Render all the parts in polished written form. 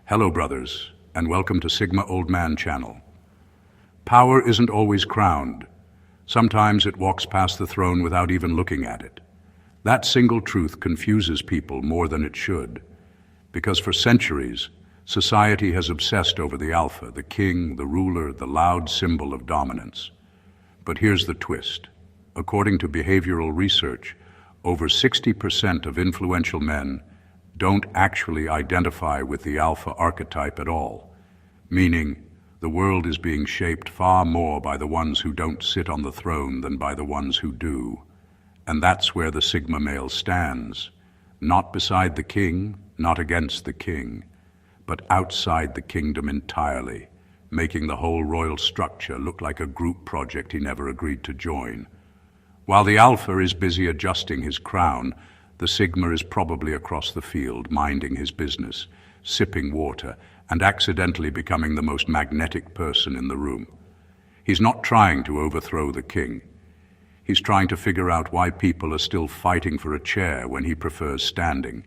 Hello brothers, and welcome to Sigma Old Man channel. Power isn't always crowned. Sometimes it walks past the throne without even looking at it. That single truth confuses people more than it should, because for centuries, society has obsessed over the alpha, the king, the ruler, the loud symbol of dominance. But here's the twist. According to behavioral research, over 60% of influential men don't actually identify with the alpha archetype at all, meaning the world is being shaped far more by the ones who don't sit on the throne than by the ones who do. And that's where the Sigma male stands, not beside the king, not against the king, but outside the kingdom entirely, making the whole royal structure look like a group project he never agreed to join. While the alpha is busy adjusting his crown, the Sigma is probably across the field, minding his business, sipping water, and accidentally becoming the most magnetic person in the room. He's not trying to overthrow the king. He's trying to figure out why people are still fighting for a chair when he prefers standing.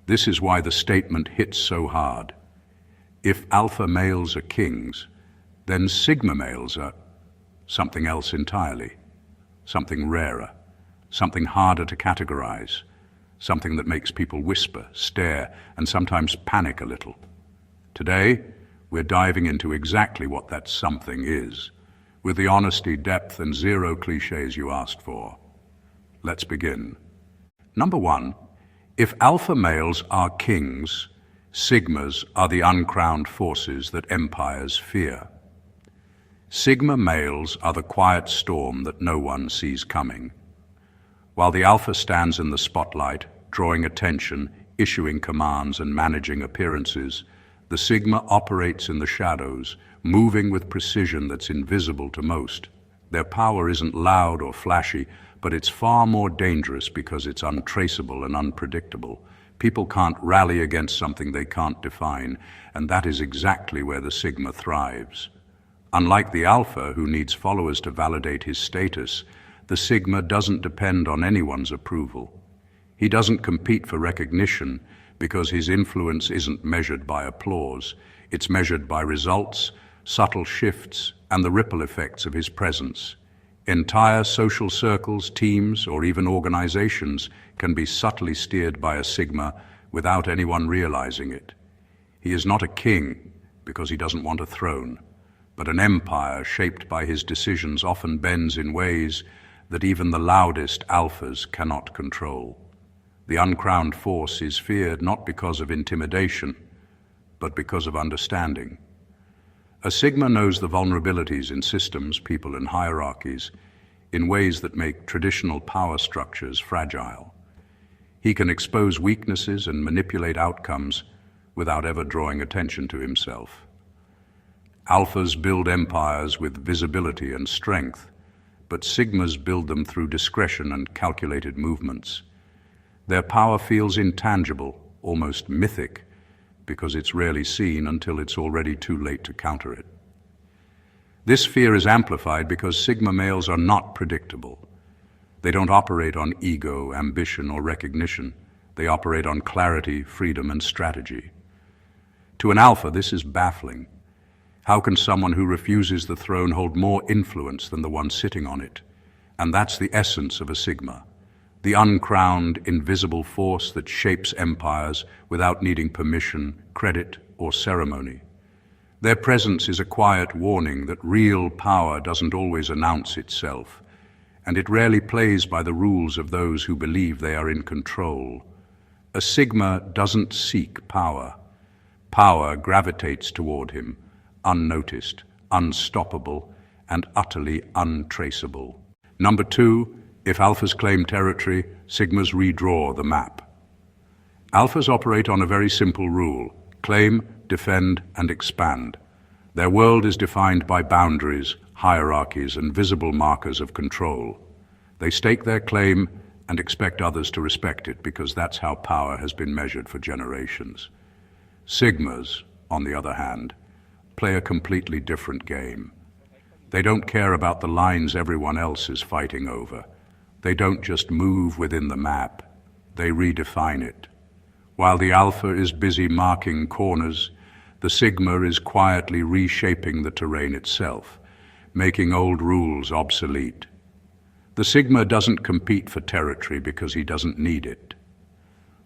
This is why the statement hits so hard. If alpha males are kings, then Sigma males are something else entirely, something rarer, something harder to categorize, something that makes people whisper, stare, and sometimes panic a little. Today, we're diving into exactly what that something is, with the honesty, depth, and zero cliches you asked for. Let's begin. Number one, if alpha males are kings, Sigmas are the uncrowned forces that empires fear. Sigma males are the quiet storm that no one sees coming. While the alpha stands in the spotlight, drawing attention, issuing commands, and managing appearances, the Sigma operates in the shadows, moving with precision that's invisible to most. Their power isn't loud or flashy, but it's far more dangerous because it's untraceable and unpredictable. People can't rally against something they can't define, and that is exactly where the Sigma thrives. Unlike the alpha, who needs followers to validate his status, the Sigma doesn't depend on anyone's approval. He doesn't compete for recognition because his influence isn't measured by applause. It's measured by results, subtle shifts, and the ripple effects of his presence. Entire social circles, teams, or even organizations can be subtly steered by a Sigma without anyone realizing it. He is not a king because he doesn't want a throne, but an empire shaped by his decisions often bends in ways that even the loudest alphas cannot control. The uncrowned force is feared not because of intimidation, but because of understanding. A Sigma knows the vulnerabilities in systems, people, and hierarchies in ways that make traditional power structures fragile. He can expose weaknesses and manipulate outcomes without ever drawing attention to himself. Alphas build empires with visibility and strength, but Sigmas build them through discretion and calculated movements. Their power feels intangible, almost mythic, because it's rarely seen until it's already too late to counter it. This fear is amplified because Sigma males are not predictable. They don't operate on ego, ambition, or recognition. They operate on clarity, freedom, and strategy. To an alpha, this is baffling. How can someone who refuses the throne hold more influence than the one sitting on it? And that's the essence of a Sigma, the uncrowned, invisible force that shapes empires without needing permission, credit, or ceremony. Their presence is a quiet warning that real power doesn't always announce itself, and it rarely plays by the rules of those who believe they are in control. A Sigma doesn't seek power. Power gravitates toward him, unnoticed, unstoppable, and utterly untraceable. Number two, if alphas claim territory, Sigmas redraw the map. Alphas operate on a very simple rule: claim, defend, and expand. Their world is defined by boundaries, hierarchies, and visible markers of control. They stake their claim and expect others to respect it because that's how power has been measured for generations. Sigmas, on the other hand, play a completely different game. They don't care about the lines everyone else is fighting over. They don't just move within the map, they redefine it. While the alpha is busy marking corners, the sigma is quietly reshaping the terrain itself, making old rules obsolete. The sigma doesn't compete for territory because he doesn't need it.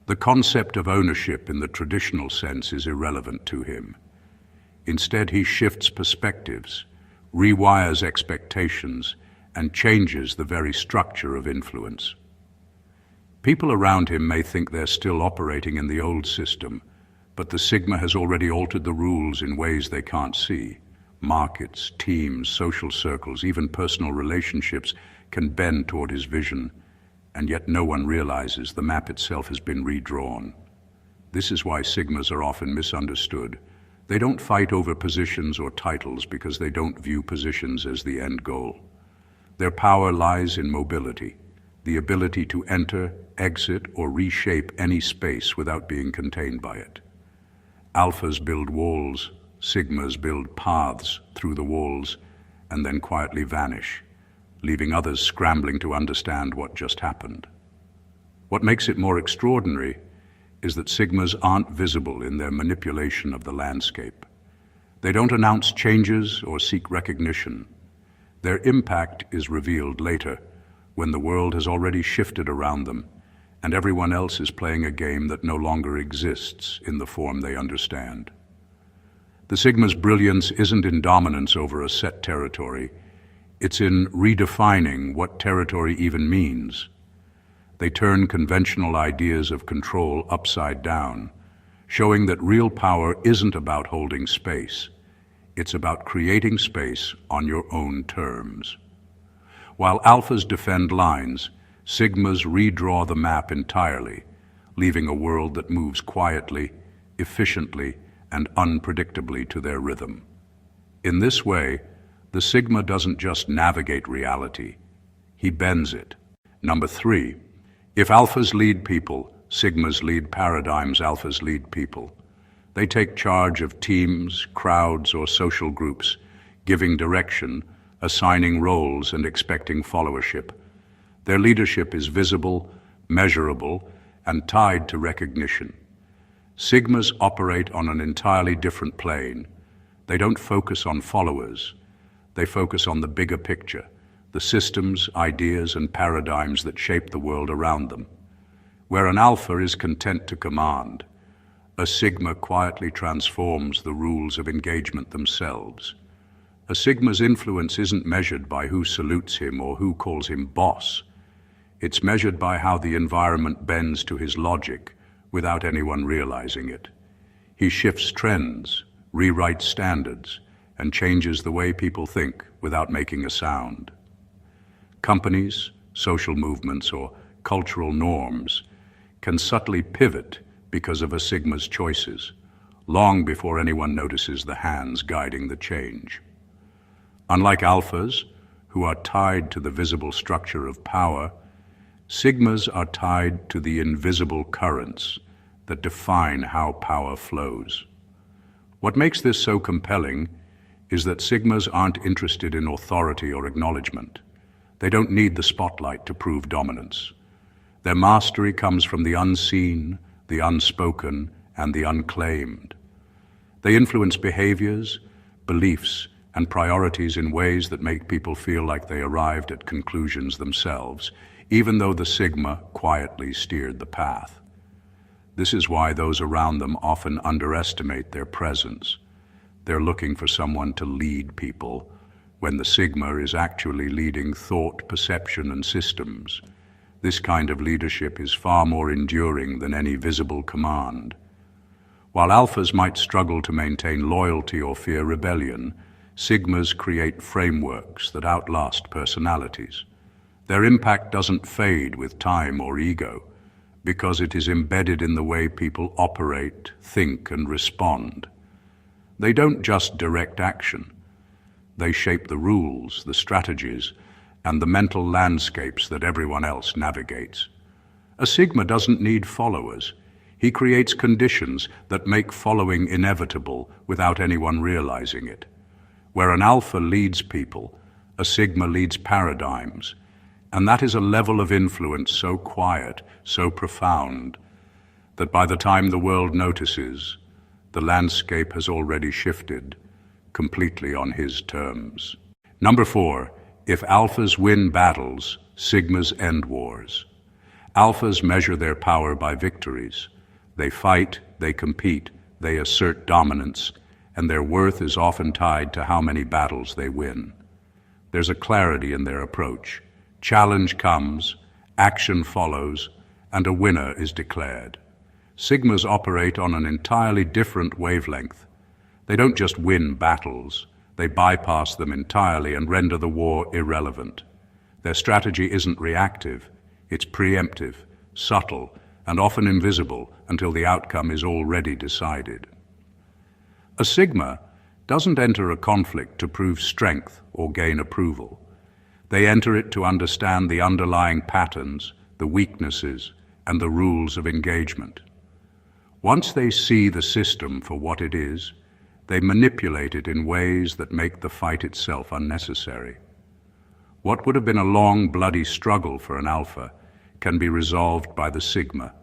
The concept of ownership in the traditional sense is irrelevant to him. Instead, he shifts perspectives, rewires expectations, and changes the very structure of influence. People around him may think they're still operating in the old system, but the sigma has already altered the rules in ways they can't see. Markets, teams, social circles, even personal relationships can bend toward his vision, and yet no one realizes the map itself has been redrawn. This is why sigmas are often misunderstood. They don't fight over positions or titles because they don't view positions as the end goal. Their power lies in mobility, the ability to enter, exit, or reshape any space without being contained by it. Alphas build walls, sigmas build paths through the walls, and then quietly vanish, leaving others scrambling to understand what just happened. What makes it more extraordinary is that sigmas aren't visible in their manipulation of the landscape. They don't announce changes or seek recognition. Their impact is revealed later, when the world has already shifted around them, and everyone else is playing a game that no longer exists in the form they understand. The sigma's brilliance isn't in dominance over a set territory. It's in redefining what territory even means. They turn conventional ideas of control upside down, showing that real power isn't about holding space. It's about creating space on your own terms. While alphas defend lines, sigmas redraw the map entirely, leaving a world that moves quietly, efficiently, and unpredictably to their rhythm. In this way, the sigma doesn't just navigate reality, he bends it. Number 3, if alphas lead people, sigmas lead paradigms, alphas lead people. They take charge of teams, crowds, or social groups, giving direction, assigning roles, and expecting followership. Their leadership is visible, measurable, and tied to recognition. Sigmas operate on an entirely different plane. They don't focus on followers. They focus on the bigger picture, the systems, ideas, and paradigms that shape the world around them. Where an alpha is content to command, a sigma quietly transforms the rules of engagement themselves. A sigma's influence isn't measured by who salutes him or who calls him boss. It's measured by how the environment bends to his logic without anyone realizing it. He shifts trends, rewrites standards, and changes the way people think without making a sound. Companies, social movements, or cultural norms can subtly pivot because of a sigma's choices, long before anyone notices the hands guiding the change. Unlike alphas, who are tied to the visible structure of power, sigmas are tied to the invisible currents that define how power flows. What makes this so compelling is that sigmas aren't interested in authority or acknowledgement. They don't need the spotlight to prove dominance. Their mastery comes from the unseen, the unspoken, and the unclaimed. They influence behaviors, beliefs, and priorities in ways that make people feel like they arrived at conclusions themselves, even though the sigma quietly steered the path. This is why those around them often underestimate their presence. They're looking for someone to lead people, when the sigma is actually leading thought, perception, and systems. This kind of leadership is far more enduring than any visible command. While alphas might struggle to maintain loyalty or fear rebellion, sigmas create frameworks that outlast personalities. Their impact doesn't fade with time or ego, because it is embedded in the way people operate, think, and respond. They don't just direct action. They shape the rules, the strategies, and the mental landscapes that everyone else navigates. A sigma doesn't need followers. He creates conditions that make following inevitable without anyone realizing it. Where an alpha leads people, a sigma leads paradigms, and that is a level of influence so quiet, so profound, that by the time the world notices, the landscape has already shifted, completely on his terms. Number 4, if alphas win battles, sigmas end wars. Alphas measure their power by victories. They fight, they compete, they assert dominance, and their worth is often tied to how many battles they win. There's a clarity in their approach. Challenge comes, action follows, and a winner is declared. Sigmas operate on an entirely different wavelength. They don't just win battles, they bypass them entirely and render the war irrelevant. Their strategy isn't reactive, it's preemptive, subtle, and often invisible until the outcome is already decided. A sigma doesn't enter a conflict to prove strength or gain approval. They enter it to understand the underlying patterns, the weaknesses, and the rules of engagement. Once they see the system for what it is, they manipulate it in ways that make the fight itself unnecessary. What would have been a long, bloody struggle for an alpha can be resolved by the sigma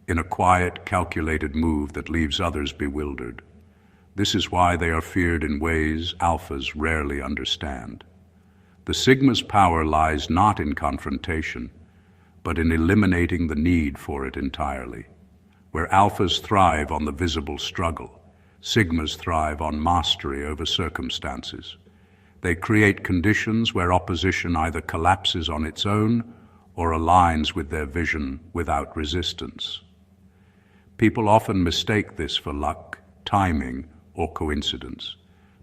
in a quiet, calculated move that leaves others bewildered. This is why they are feared in ways alphas rarely understand. The sigma's power lies not in confrontation, but in eliminating the need for it entirely. Where alphas thrive on the visible struggle, sigmas thrive on mastery over circumstances. They create conditions where opposition either collapses on its own or aligns with their vision without resistance. People often mistake this for luck, timing, or coincidence,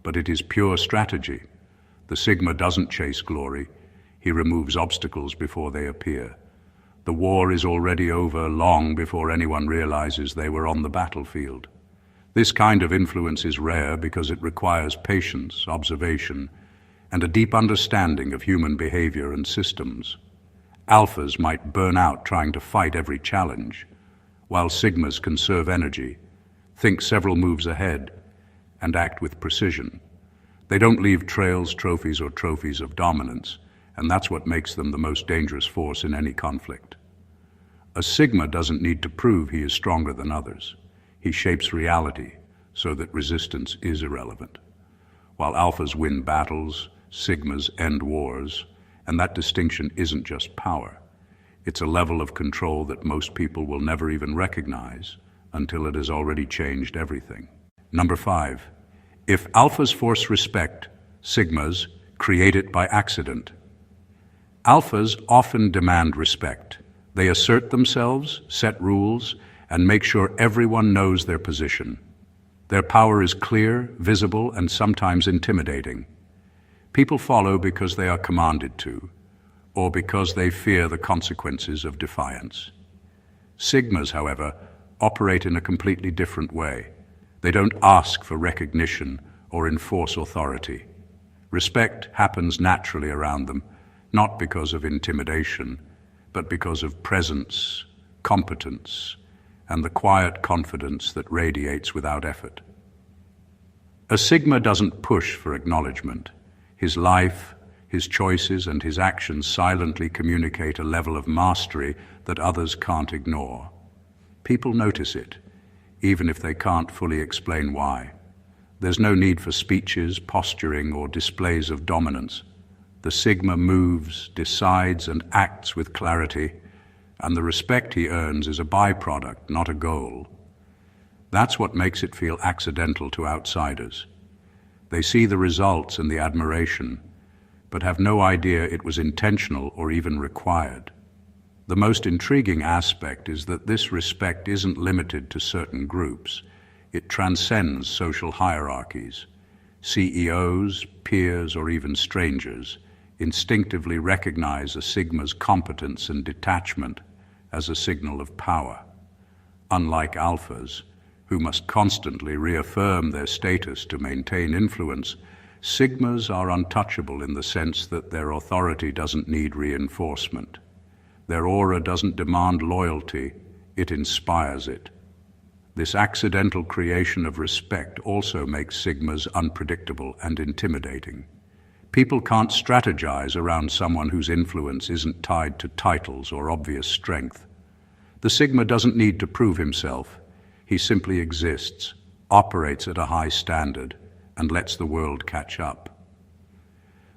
but it is pure strategy. The sigma doesn't chase glory, he removes obstacles before they appear. The war is already over long before anyone realizes they were on the battlefield. This kind of influence is rare because it requires patience, observation, and a deep understanding of human behavior and systems. Alphas might burn out trying to fight every challenge, while sigmas conserve energy, think several moves ahead, and act with precision. They don't leave trails, trophies, or trophies of dominance, and that's what makes them the most dangerous force in any conflict. A sigma doesn't need to prove he is stronger than others. He shapes reality so that resistance is irrelevant. While alphas win battles, sigmas end wars, and that distinction isn't just power. It's a level of control that most people will never even recognize until it has already changed everything. Number 5, if alphas force respect, sigmas create it by accident. Alphas often demand respect. They assert themselves, set rules, and make sure everyone knows their position. Their power is clear, visible, and sometimes intimidating. People follow because they are commanded to, or because they fear the consequences of defiance. Sigmas, however, operate in a completely different way. They don't ask for recognition or enforce authority. Respect happens naturally around them, not because of intimidation, but because of presence, competence, and the quiet confidence that radiates without effort. A sigma doesn't push for acknowledgement. His life, his choices, and his actions silently communicate a level of mastery that others can't ignore. People notice it, even if they can't fully explain why. There's no need for speeches, posturing, or displays of dominance. The sigma moves, decides, and acts with clarity, and the respect he earns is a byproduct, not a goal. That's what makes it feel accidental to outsiders. They see the results and the admiration, but have no idea it was intentional or even required. The most intriguing aspect is that this respect isn't limited to certain groups. It transcends social hierarchies. CEOs, peers, or even strangers instinctively recognize a sigma's competence and detachment as a signal of power. Unlike alphas, who must constantly reaffirm their status to maintain influence, sigmas are untouchable in the sense that their authority doesn't need reinforcement. Their aura doesn't demand loyalty, it inspires it. This accidental creation of respect also makes sigmas unpredictable and intimidating. People can't strategize around someone whose influence isn't tied to titles or obvious strength. The Sigma doesn't need to prove himself. He simply exists, operates at a high standard, and lets the world catch up.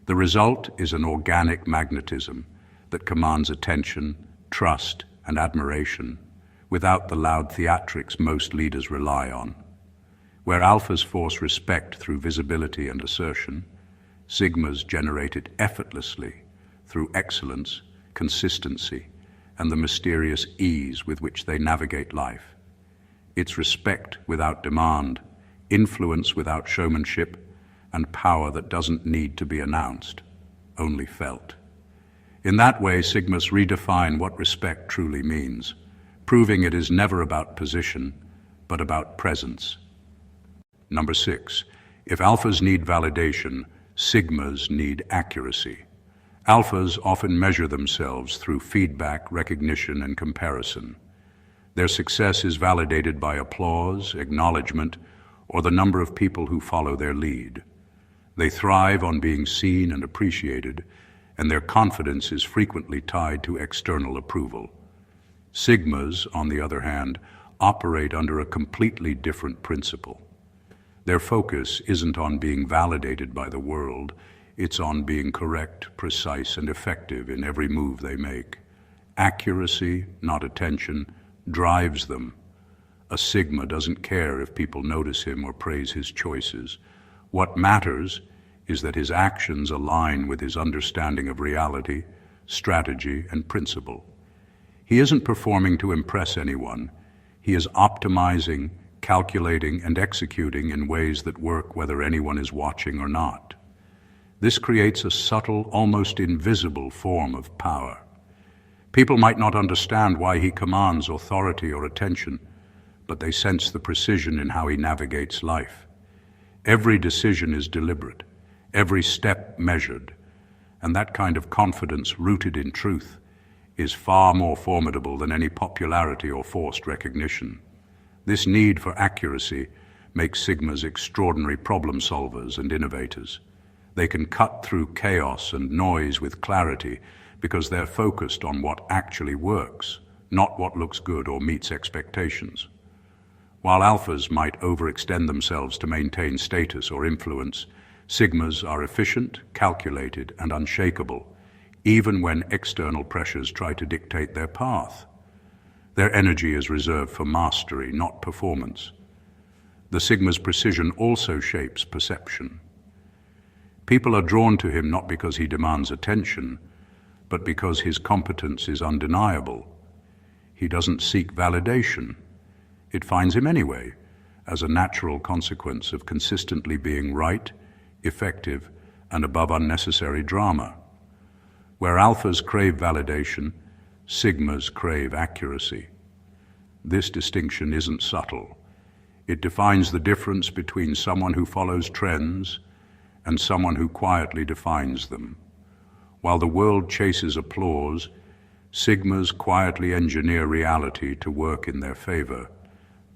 The result is an organic magnetism that commands attention, trust, and admiration, without the loud theatrics most leaders rely on. Where alphas force respect through visibility and assertion, sigmas generate it effortlessly through excellence, consistency, and the mysterious ease with which they navigate life. It's respect without demand, influence without showmanship, and power that doesn't need to be announced, only felt. In that way, sigmas redefine what respect truly means, proving it is never about position, but about presence. Number 6, if alphas need validation, sigmas need accuracy. Alphas often measure themselves through feedback, recognition, and comparison. Their success is validated by applause, acknowledgement, or the number of people who follow their lead. They thrive on being seen and appreciated, and their confidence is frequently tied to external approval. Sigmas, on the other hand, operate under a completely different principle. Their focus isn't on being validated by the world, it's on being correct, precise, and effective in every move they make. Accuracy, not attention, drives them. A Sigma doesn't care if people notice him or praise his choices. What matters is that his actions align with his understanding of reality, strategy, and principle. He isn't performing to impress anyone. He is optimizing, calculating, and executing in ways that work whether anyone is watching or not. This creates a subtle, almost invisible form of power. People might not understand why he commands authority or attention, but they sense the precision in how he navigates life. Every decision is deliberate, every step measured, and that kind of confidence rooted in truth is far more formidable than any popularity or forced recognition. This need for accuracy makes sigmas extraordinary problem solvers and innovators. They can cut through chaos and noise with clarity because they're focused on what actually works, not what looks good or meets expectations. While alphas might overextend themselves to maintain status or influence, sigmas are efficient, calculated, and unshakable, even when external pressures try to dictate their path. Their energy is reserved for mastery, not performance. The Sigma's precision also shapes perception. People are drawn to him not because he demands attention, but because his competence is undeniable. He doesn't seek validation. It finds him anyway, as a natural consequence of consistently being right, effective, and above unnecessary drama. Where alphas crave validation, sigmas crave accuracy. This distinction isn't subtle. It defines the difference between someone who follows trends and someone who quietly defines them. While the world chases applause, sigmas quietly engineer reality to work in their favor,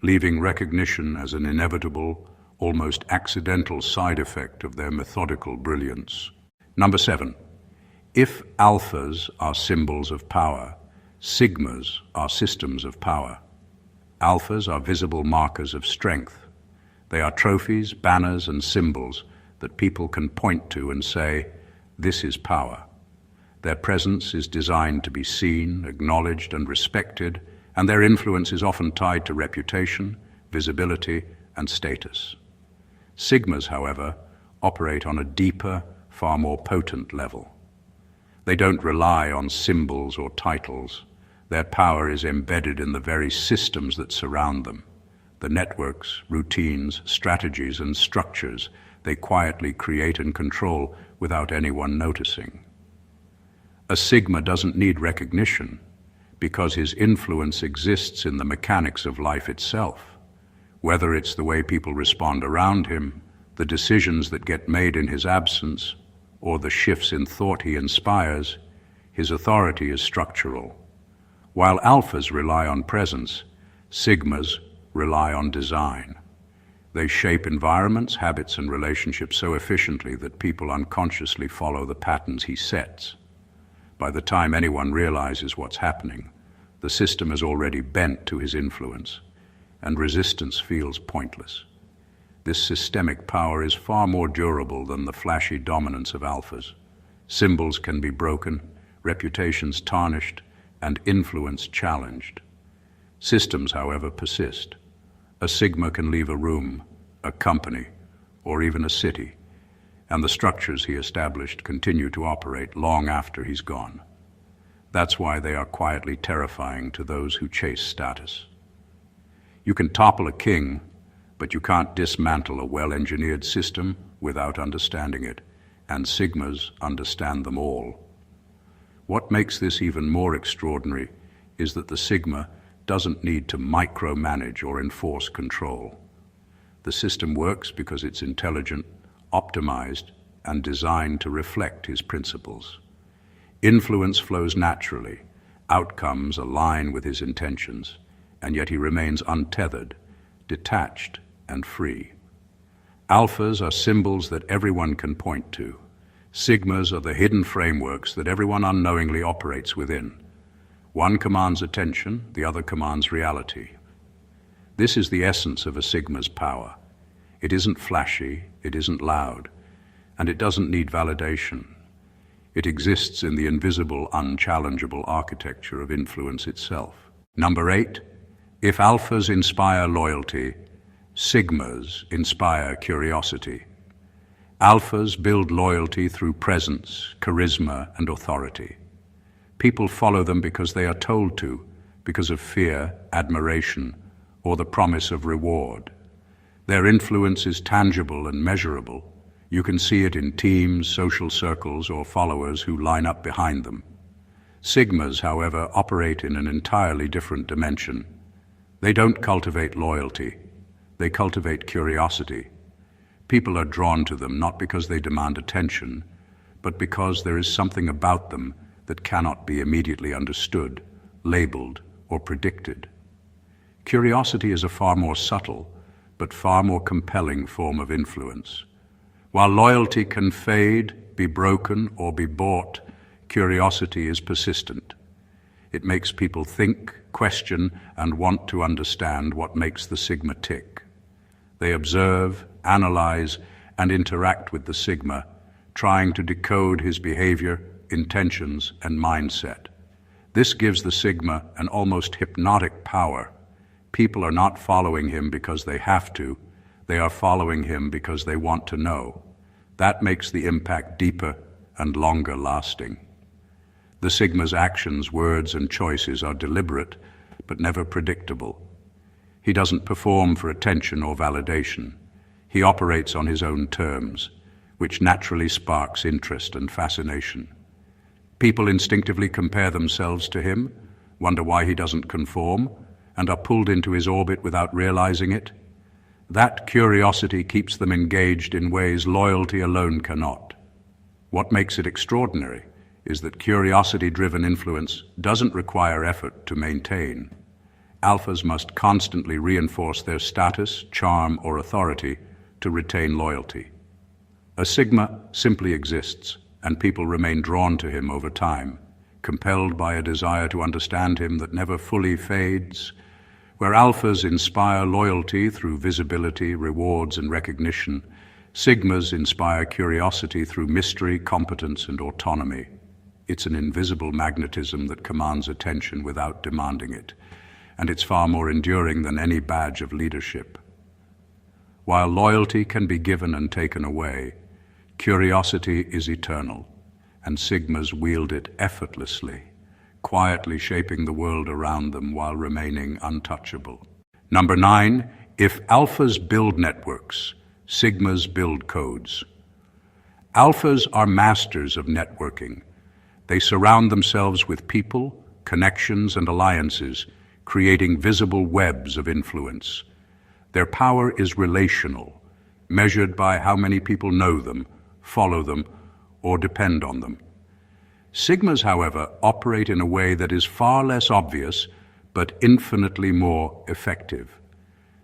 leaving recognition as an inevitable, almost accidental side effect of their methodical brilliance. Number 7. If alphas are symbols of power, sigmas are systems of power. Alphas are visible markers of strength. They are trophies, banners, and symbols that people can point to and say, "This is power." Their presence is designed to be seen, acknowledged, and respected, and their influence is often tied to reputation, visibility, and status. Sigmas, however, operate on a deeper, far more potent level. They don't rely on symbols or titles. Their power is embedded in the very systems that surround them, the networks, routines, strategies, and structures they quietly create and control without anyone noticing. A Sigma doesn't need recognition because his influence exists in the mechanics of life itself. Whether it's the way people respond around him, the decisions that get made in his absence, or the shifts in thought he inspires, his authority is structural. While alphas rely on presence, sigmas rely on design. They shape environments, habits, and relationships so efficiently that people unconsciously follow the patterns he sets. By the time anyone realizes what's happening, The system is already bent to his influence, and resistance feels pointless. This systemic power is far more durable than the flashy dominance of alphas. Symbols can be broken, reputations tarnished, and influence challenged. Systems, however, persist. A Sigma can leave a room, a company, or even a city, and the structures he established continue to operate long after he's gone. That's why they are quietly terrifying to those who chase status. You can topple a king, but you can't dismantle a well-engineered system without understanding it, and Sigmas understand them all. What makes this even more extraordinary is that the Sigma doesn't need to micromanage or enforce control. The system works because it's intelligent, optimized, and designed to reflect his principles. Influence flows naturally, outcomes align with his intentions, and yet he remains untethered, detached, and free. Alphas are symbols that everyone can point to. Sigmas are the hidden frameworks that everyone unknowingly operates within. One commands attention, the other commands reality. This is the essence of a Sigma's power. It isn't flashy, it isn't loud, and it doesn't need validation. It exists in the invisible, unchallengeable architecture of influence itself. Number 8, if alphas inspire loyalty, Sigmas inspire curiosity. Alphas build loyalty through presence, charisma, and authority. People follow them because they are told to, because of fear, admiration, or the promise of reward. Their influence is tangible and measurable. You can see it in teams, social circles, or followers who line up behind them. Sigmas, however, operate in an entirely different dimension. They don't cultivate loyalty. They cultivate curiosity. People are drawn to them not because they demand attention, but because there is something about them that cannot be immediately understood, labeled, or predicted. Curiosity is a far more subtle, but far more compelling form of influence. While loyalty can fade, be broken, or be bought, curiosity is persistent. It makes people think, question, and want to understand what makes the Sigma tick. They observe, analyze, and interact with the Sigma, trying to decode his behavior, intentions, and mindset. This gives the Sigma an almost hypnotic power. People are not following him because they have to. They are following him because they want to know. That makes the impact deeper and longer lasting. The Sigma's actions, words, and choices are deliberate, but never predictable. He doesn't perform for attention or validation. He operates on his own terms, which naturally sparks interest and fascination. People instinctively compare themselves to him, wonder why he doesn't conform, and are pulled into his orbit without realizing it. That curiosity keeps them engaged in ways loyalty alone cannot. What makes it extraordinary is that curiosity-driven influence doesn't require effort to maintain. Alphas must constantly reinforce their status, charm, or authority to retain loyalty. A Sigma simply exists, and people remain drawn to him over time, compelled by a desire to understand him that never fully fades. Where alphas inspire loyalty through visibility, rewards, and recognition, Sigmas inspire curiosity through mystery, competence, and autonomy. It's an invisible magnetism that commands attention without demanding it, and it's far more enduring than any badge of leadership. While loyalty can be given and taken away, curiosity is eternal, and Sigmas wield it effortlessly, quietly shaping the world around them while remaining untouchable. Number 9, if alphas build networks, Sigmas build codes. Alphas are masters of networking. They surround themselves with people, connections, and alliances, creating visible webs of influence. Their power is relational, measured by how many people know them, follow them, or depend on them. Sigmas, however, operate in a way that is far less obvious, but infinitely more effective.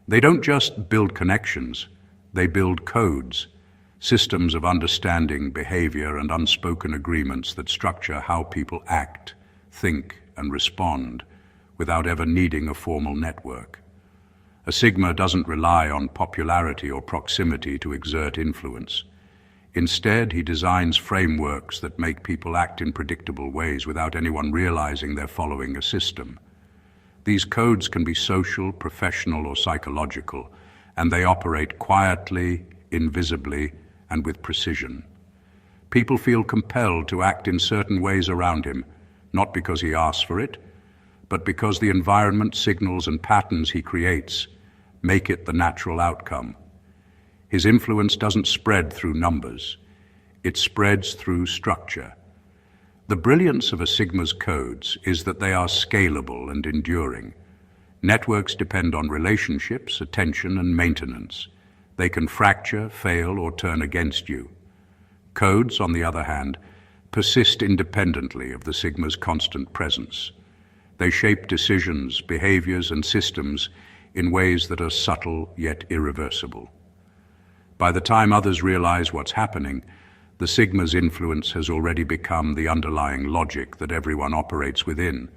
They don't just build connections, they build codes, systems of understanding, behavior, and unspoken agreements that structure how people act, think, and respond without ever needing a formal network. A Sigma doesn't rely on popularity or proximity to exert influence. Instead, he designs frameworks that make people act in predictable ways without anyone realizing they're following a system. These codes can be social, professional, or psychological, and they operate quietly, invisibly, and with precision. People feel compelled to act in certain ways around him, not because he asks for it, but because the environment, signals, and patterns he creates make it the natural outcome. His influence doesn't spread through numbers. It spreads through structure. The brilliance of a Sigma's codes is that they are scalable and enduring. Networks depend on relationships, attention, and maintenance. They can fracture, fail, or turn against you. Codes, on the other hand, persist independently of the Sigma's constant presence. They shape decisions, behaviors, and systems in ways that are subtle yet irreversible. By the time others realize what's happening, the Sigma's influence has already become the underlying logic that everyone operates within,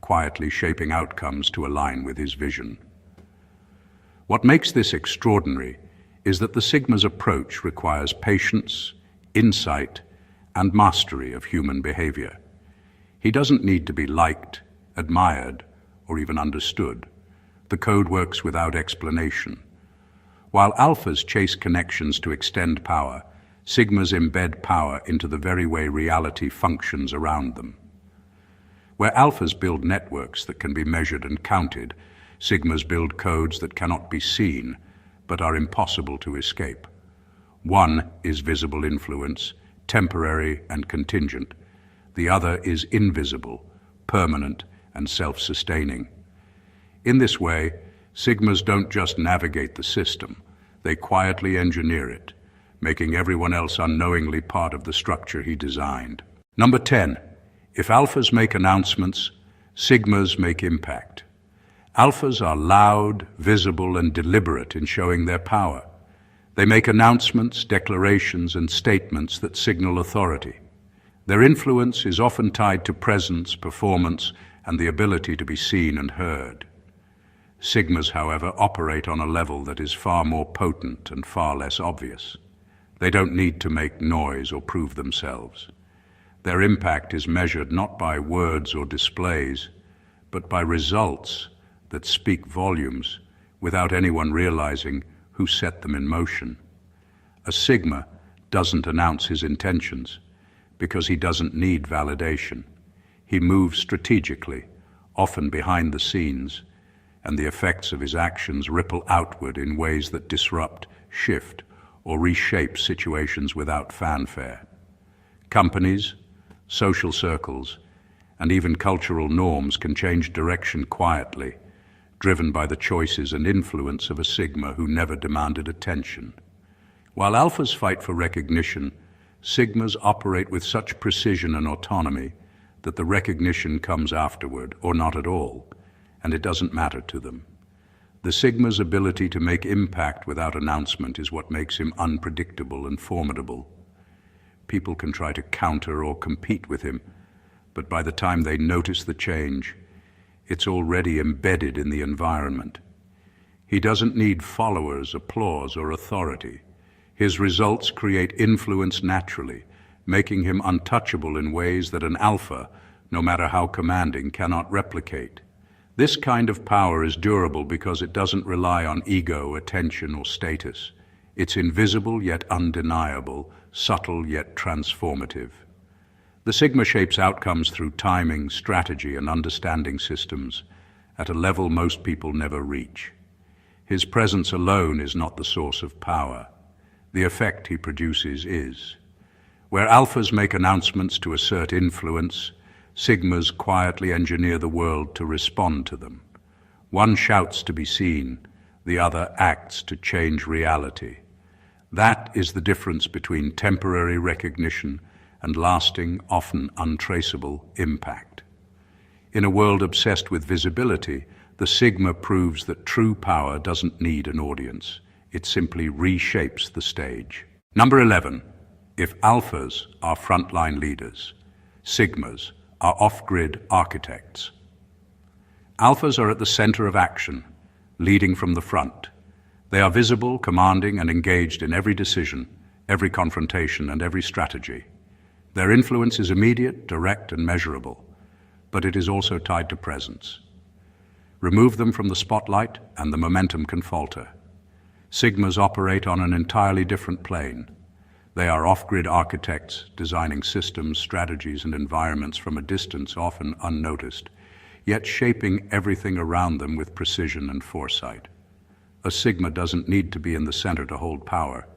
quietly shaping outcomes to align with his vision. What makes this extraordinary is that the Sigma's approach requires patience, insight, and mastery of human behavior. He doesn't need to be liked, admired, or even understood. The code works without explanation. While alphas chase connections to extend power, Sigmas embed power into the very way reality functions around them. Where alphas build networks that can be measured and counted, Sigmas build codes that cannot be seen, but are impossible to escape. One is visible influence, temporary and contingent. The other is invisible, permanent, and self-sustaining. In this way, Sigmas don't just navigate the system, they quietly engineer it, making everyone else unknowingly part of the structure he designed. Number 10. If alphas make announcements, Sigmas make impact. Alphas are loud, visible, and deliberate in showing their power. They make announcements, declarations, and statements that signal authority. Their influence is often tied to presence, performance, and the ability to be seen and heard. Sigmas, however, operate on a level that is far more potent and far less obvious. They don't need to make noise or prove themselves. Their impact is measured not by words or displays, but by results that speak volumes without anyone realizing who set them in motion. A Sigma doesn't announce his intentions because he doesn't need validation. He moves strategically, often behind the scenes, and the effects of his actions ripple outward in ways that disrupt, shift, or reshape situations without fanfare. Companies, social circles, and even cultural norms can change direction quietly, driven by the choices and influence of a Sigma who never demanded attention. While alphas fight for recognition, Sigmas operate with such precision and autonomy that the recognition comes afterward, or not at all, and it doesn't matter to them. The Sigma's ability to make impact without announcement is what makes him unpredictable and formidable. People can try to counter or compete with him, but by the time they notice the change, it's already embedded in the environment. He doesn't need followers, applause, or authority. His results create influence naturally, making him untouchable in ways that an alpha, no matter how commanding, cannot replicate. This kind of power is durable because it doesn't rely on ego, attention, or status. It's invisible yet undeniable, subtle yet transformative. The Sigma shapes outcomes through timing, strategy, and understanding systems at a level most people never reach. His presence alone is not the source of power. The effect he produces is. Where alphas make announcements to assert influence, Sigmas quietly engineer the world to respond to them. One shouts to be seen, the other acts to change reality. That is the difference between temporary recognition and lasting, often untraceable impact. In a world obsessed with visibility, the Sigma proves that true power doesn't need an audience. It simply reshapes the stage. Number 11. If alphas are frontline leaders, Sigmas are off-grid architects. Alphas are at the center of action, leading from the front. They are visible, commanding, and engaged in every decision, every confrontation, and every strategy. Their influence is immediate, direct, and measurable, but it is also tied to presence. Remove them from the spotlight, and the momentum can falter. Sigmas operate on an entirely different plane. They are off-grid architects, designing systems, strategies, and environments from a distance often unnoticed, yet shaping everything around them with precision and foresight. A Sigma doesn't need to be in the center to hold power.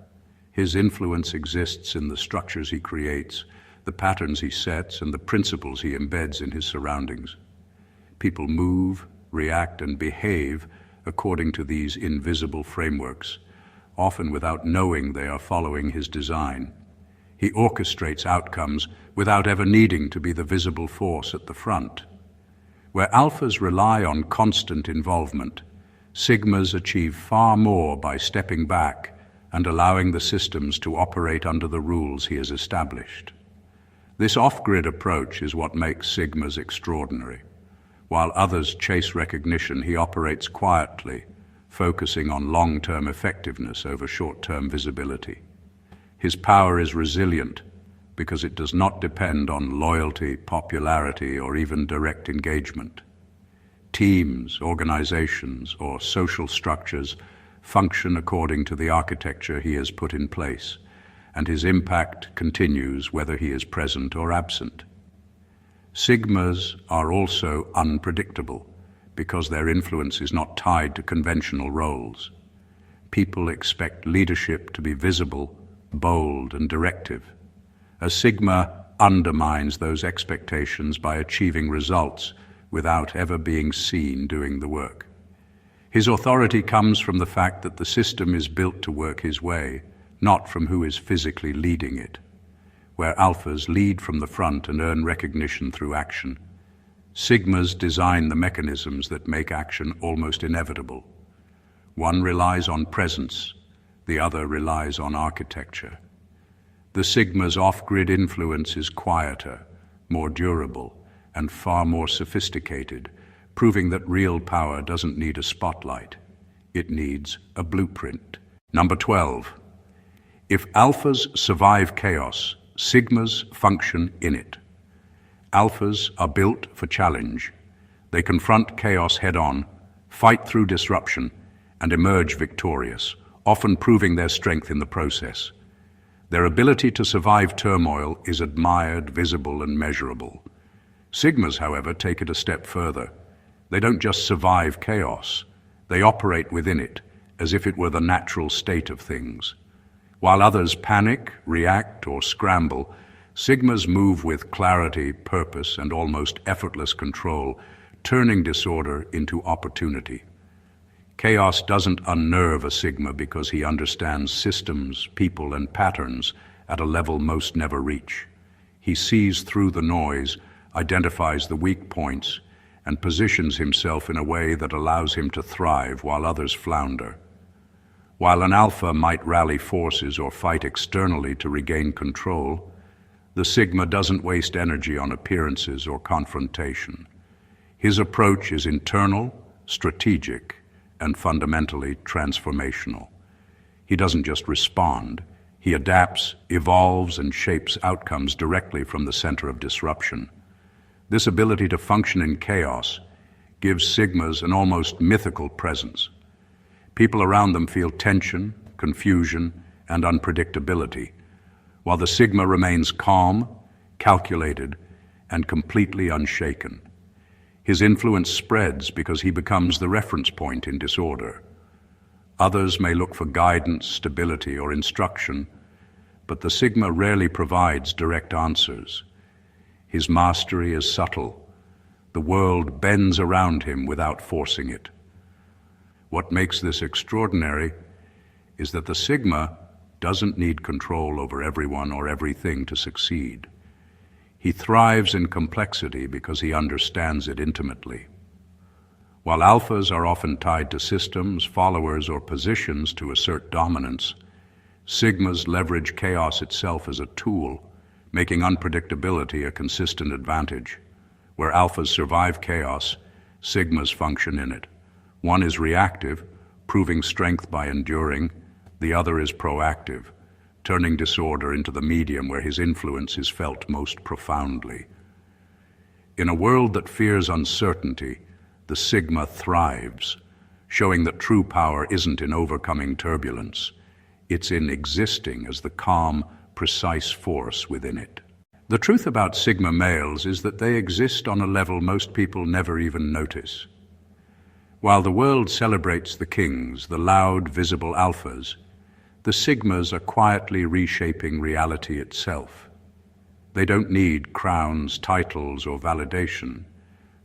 His influence exists in the structures he creates, the patterns he sets, and the principles he embeds in his surroundings. People move, react, and behave according to these invisible frameworks, often without knowing they are following his design. He orchestrates outcomes without ever needing to be the visible force at the front. Where alphas rely on constant involvement, Sigmas achieve far more by stepping back and allowing the systems to operate under the rules he has established. This off-grid approach is what makes Sigmas extraordinary. While others chase recognition, he operates quietly, focusing on long-term effectiveness over short-term visibility. His power is resilient because it does not depend on loyalty, popularity, or even direct engagement. Teams, organizations, or social structures function according to the architecture he has put in place, and his impact continues whether he is present or absent. Sigmas are also unpredictable because their influence is not tied to conventional roles. People expect leadership to be visible, bold, and directive. A Sigma undermines those expectations by achieving results without ever being seen doing the work. His authority comes from the fact that the system is built to work his way, not from who is physically leading it. Where alphas lead from the front and earn recognition through action, Sigmas design the mechanisms that make action almost inevitable. One relies on presence, the other relies on architecture. The Sigma's off-grid influence is quieter, more durable, and far more sophisticated, proving that real power doesn't need a spotlight. It needs a blueprint. Number 12. If alphas survive chaos, Sigmas function in it. Alphas are built for challenge. They confront chaos head-on, fight through disruption, and emerge victorious, often proving their strength in the process. Their ability to survive turmoil is admired, visible, and measurable. Sigmas, however, take it a step further. They don't just survive chaos. They operate within it, as if it were the natural state of things. While others panic, react, or scramble, Sigmas move with clarity, purpose, and almost effortless control, turning disorder into opportunity. Chaos doesn't unnerve a Sigma because he understands systems, people, and patterns at a level most never reach. He sees through the noise, identifies the weak points, and positions himself in a way that allows him to thrive while others flounder. While an alpha might rally forces or fight externally to regain control, the Sigma doesn't waste energy on appearances or confrontation. His approach is internal, strategic, and fundamentally transformational. He doesn't just respond, he adapts, evolves, and shapes outcomes directly from the center of disruption. This ability to function in chaos gives Sigmas an almost mythical presence. People around them feel tension, confusion, and unpredictability, while the Sigma remains calm, calculated, and completely unshaken. His influence spreads because he becomes the reference point in disorder. Others may look for guidance, stability, or instruction, but the Sigma rarely provides direct answers. His mastery is subtle. The world bends around him without forcing it. What makes this extraordinary is that the Sigma doesn't need control over everyone or everything to succeed. He thrives in complexity because he understands it intimately. While alphas are often tied to systems, followers, or positions to assert dominance, Sigmas leverage chaos itself as a tool, making unpredictability a consistent advantage. Where alphas survive chaos, Sigmas function in it. One is reactive, proving strength by enduring. The other is proactive, turning disorder into the medium where his influence is felt most profoundly. In a world that fears uncertainty, the Sigma thrives, showing that true power isn't in overcoming turbulence. It's in existing as the calm, precise force within it. The truth about Sigma males is that they exist on a level most people never even notice. While the world celebrates the kings, the loud, visible alphas, the Sigmas are quietly reshaping reality itself. They don't need crowns, titles, or validation,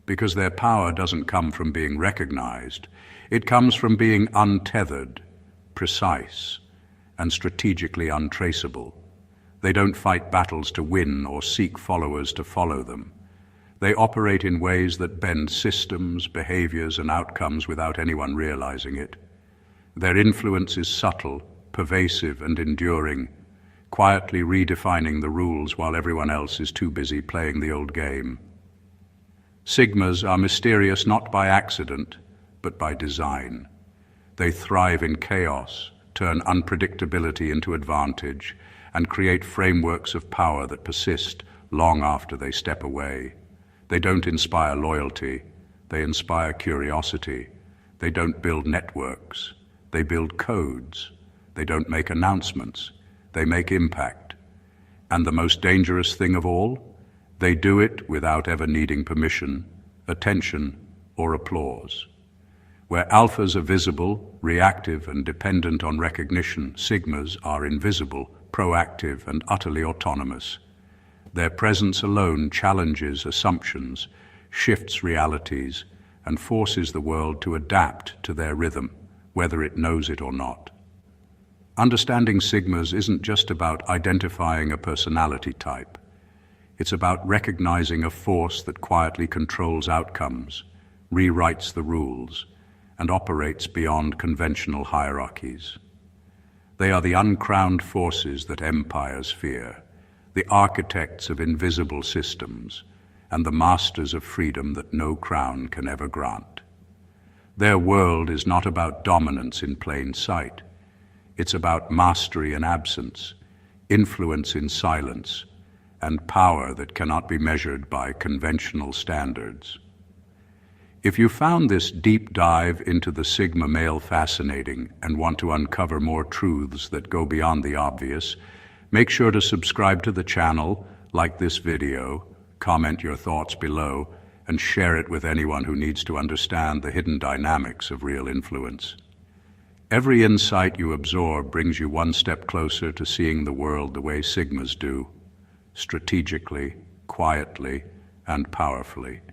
because their power doesn't come from being recognized. It comes from being untethered, precise, and strategically untraceable. They don't fight battles to win or seek followers to follow them. They operate in ways that bend systems, behaviors, and outcomes without anyone realizing it. Their influence is subtle, pervasive, and enduring, quietly redefining the rules while everyone else is too busy playing the old game. Sigmas are mysterious not by accident, but by design. They thrive in chaos, turn unpredictability into advantage, and create frameworks of power that persist long after they step away. They don't inspire loyalty, they inspire curiosity. They don't build networks, they build codes. They don't make announcements, they make impact. And the most dangerous thing of all, they do it without ever needing permission, attention, or applause. Where alphas are visible, reactive, and dependent on recognition, Sigmas are invisible, proactive, and utterly autonomous. Their presence alone challenges assumptions, shifts realities, and forces the world to adapt to their rhythm, whether it knows it or not. Understanding Sigmas isn't just about identifying a personality type. It's about recognizing a force that quietly controls outcomes, rewrites the rules, and operates beyond conventional hierarchies. They are the uncrowned forces that empires fear, the architects of invisible systems, and the masters of freedom that no crown can ever grant. Their world is not about dominance in plain sight. It's about mastery in absence, influence in silence, and power that cannot be measured by conventional standards. If you found this deep dive into the Sigma male fascinating and want to uncover more truths that go beyond the obvious, make sure to subscribe to the channel, like this video, comment your thoughts below, and share it with anyone who needs to understand the hidden dynamics of real influence. Every insight you absorb brings you one step closer to seeing the world the way Sigmas do, strategically, quietly, and powerfully.